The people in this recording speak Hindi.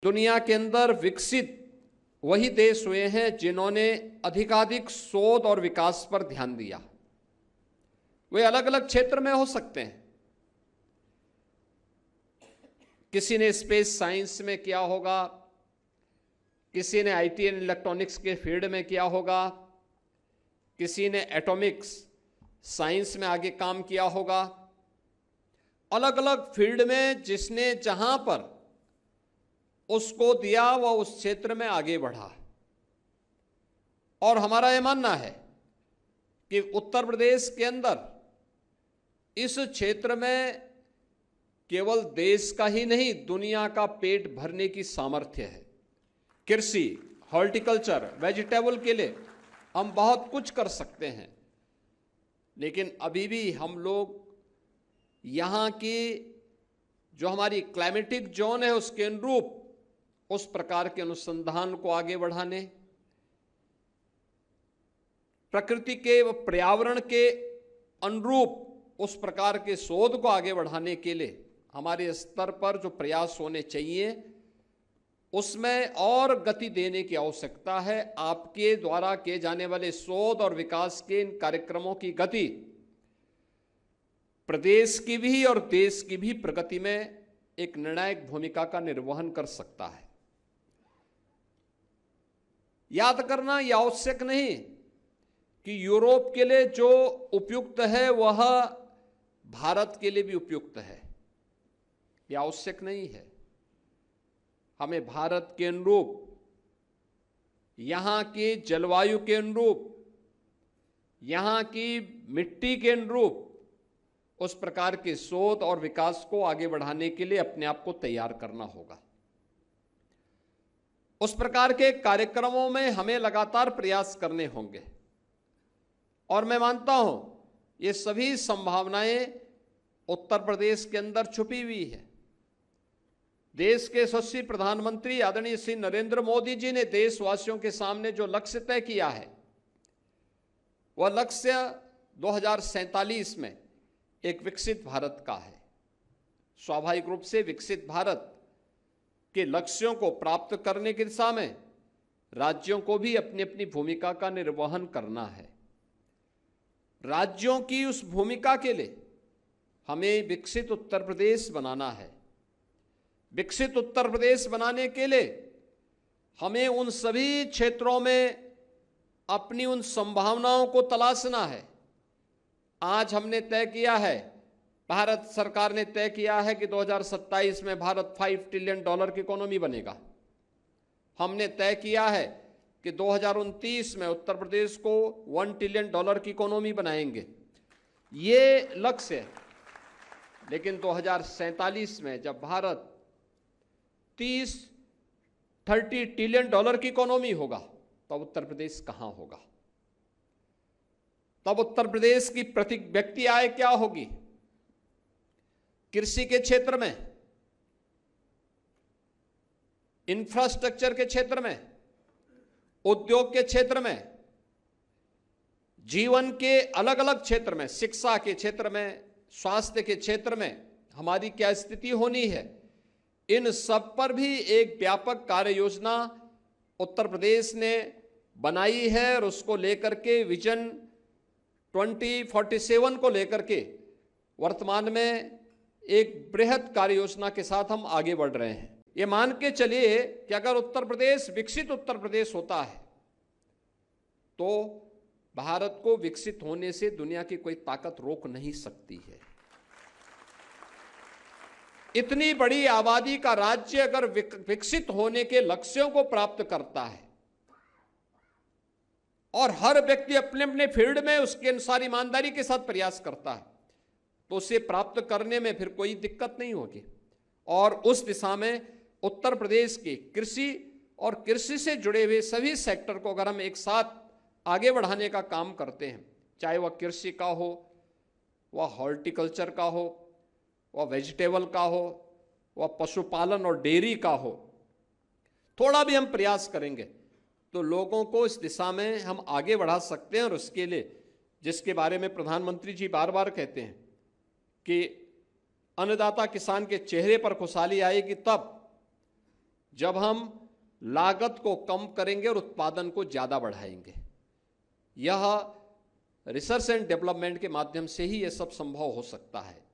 दुनिया के अंदर विकसित वही देश हुए हैं जिन्होंने अधिकाधिक शोध और विकास पर ध्यान दिया। वे अलग अलग क्षेत्र में हो सकते हैं। किसी ने स्पेस साइंस में किया होगा, किसी ने आईटी एंड इलेक्ट्रॉनिक्स के फील्ड में किया होगा, किसी ने एटॉमिक्स साइंस में आगे काम किया होगा। अलग अलग फील्ड में जिसने जहां पर उसको दिया वह उस क्षेत्र में आगे बढ़ा। और हमारा यह मानना है कि उत्तर प्रदेश के अंदर इस क्षेत्र में केवल देश का ही नहीं, दुनिया का पेट भरने की सामर्थ्य है। कृषि, हॉर्टिकल्चर, वेजिटेबल के लिए हम बहुत कुछ कर सकते हैं, लेकिन अभी भी हम लोग यहाँ की जो हमारी क्लाइमेटिक जोन है उसके अनुरूप उस प्रकार के अनुसंधान को आगे बढ़ाने, प्रकृति के व पर्यावरण के अनुरूप उस प्रकार के शोध को आगे बढ़ाने के लिए हमारे स्तर पर जो प्रयास होने चाहिए उसमें और गति देने की आवश्यकता है। आपके द्वारा किए जाने वाले शोध और विकास के इन कार्यक्रमों की गति प्रदेश की भी और देश की भी प्रगति में एक निर्णायक भूमिका का निर्वहन कर सकता है। याद करना यह आवश्यक नहीं कि यूरोप के लिए जो उपयुक्त है वह भारत के लिए भी उपयुक्त है, यह आवश्यक नहीं है। हमें भारत के अनुरूप, यहां के जलवायु के अनुरूप, यहां की मिट्टी के अनुरूप उस प्रकार के शोध और विकास को आगे बढ़ाने के लिए अपने आप को तैयार करना होगा। उस प्रकार के कार्यक्रमों में हमें लगातार प्रयास करने होंगे और मैं मानता हूं ये सभी संभावनाएं उत्तर प्रदेश के अंदर छुपी हुई है। देश के यशस्वी प्रधानमंत्री आदरणीय श्री नरेंद्र मोदी जी ने देशवासियों के सामने जो लक्ष्य तय किया है वह लक्ष्य 2047 में एक विकसित भारत का है। स्वाभाविक रूप से विकसित भारत के लक्ष्यों को प्राप्त करने की दिशा में राज्यों को भी अपनी अपनी भूमिका का निर्वहन करना है। राज्यों की उस भूमिका के लिए हमें विकसित उत्तर प्रदेश बनाना है। विकसित उत्तर प्रदेश बनाने के लिए हमें उन सभी क्षेत्रों में अपनी उन संभावनाओं को तलाशना है। आज हमने तय किया है, भारत सरकार ने तय किया है कि 2027 में भारत $5 ट्रिलियन की इकोनॉमी बनेगा। हमने तय किया है कि 2029 में उत्तर प्रदेश को $1 ट्रिलियन की इकोनॉमी बनाएंगे। ये लक्ष्य है, लेकिन 2047 में जब भारत 30 ट्रिलियन की इकोनॉमी होगा तब उत्तर प्रदेश कहां होगा? तब उत्तर प्रदेश की प्रति व्यक्ति आय क्या होगी? कृषि के क्षेत्र में, इंफ्रास्ट्रक्चर के क्षेत्र में, उद्योग के क्षेत्र में, जीवन के अलग अलग क्षेत्र में, शिक्षा के क्षेत्र में, स्वास्थ्य के क्षेत्र में हमारी क्या स्थिति होनी है, इन सब पर भी एक व्यापक कार्य योजना उत्तर प्रदेश ने बनाई है और उसको लेकर के विजन 2047 को लेकर के वर्तमान में एक बृहद कार्य योजना के साथ हम आगे बढ़ रहे हैं। ये मान के चलिए कि अगर उत्तर प्रदेश विकसित उत्तर प्रदेश होता है तो भारत को विकसित होने से दुनिया की कोई ताकत रोक नहीं सकती है। इतनी बड़ी आबादी का राज्य अगर विकसित होने के लक्ष्यों को प्राप्त करता है और हर व्यक्ति अपने अपने फील्ड में उसके अनुसार ईमानदारी के साथ प्रयास करता है तो उसे प्राप्त करने में फिर कोई दिक्कत नहीं होगी। और उस दिशा में उत्तर प्रदेश के कृषि और कृषि से जुड़े हुए सभी सेक्टर को अगर हम एक साथ आगे बढ़ाने का काम करते हैं, चाहे वह कृषि का हो, वह हॉर्टिकल्चर का हो, वह वेजिटेबल का हो, वह पशुपालन और डेयरी का हो, थोड़ा भी हम प्रयास करेंगे तो लोगों को इस दिशा में हम आगे बढ़ा सकते हैं। और उसके लिए जिसके बारे में प्रधानमंत्री जी बार बार कहते हैं कि अन्नदाता किसान के चेहरे पर खुशहाली आएगी तब जब हम लागत को कम करेंगे और उत्पादन को ज़्यादा बढ़ाएंगे। यह रिसर्च एंड डेवलपमेंट के माध्यम से ही यह सब संभव हो सकता है।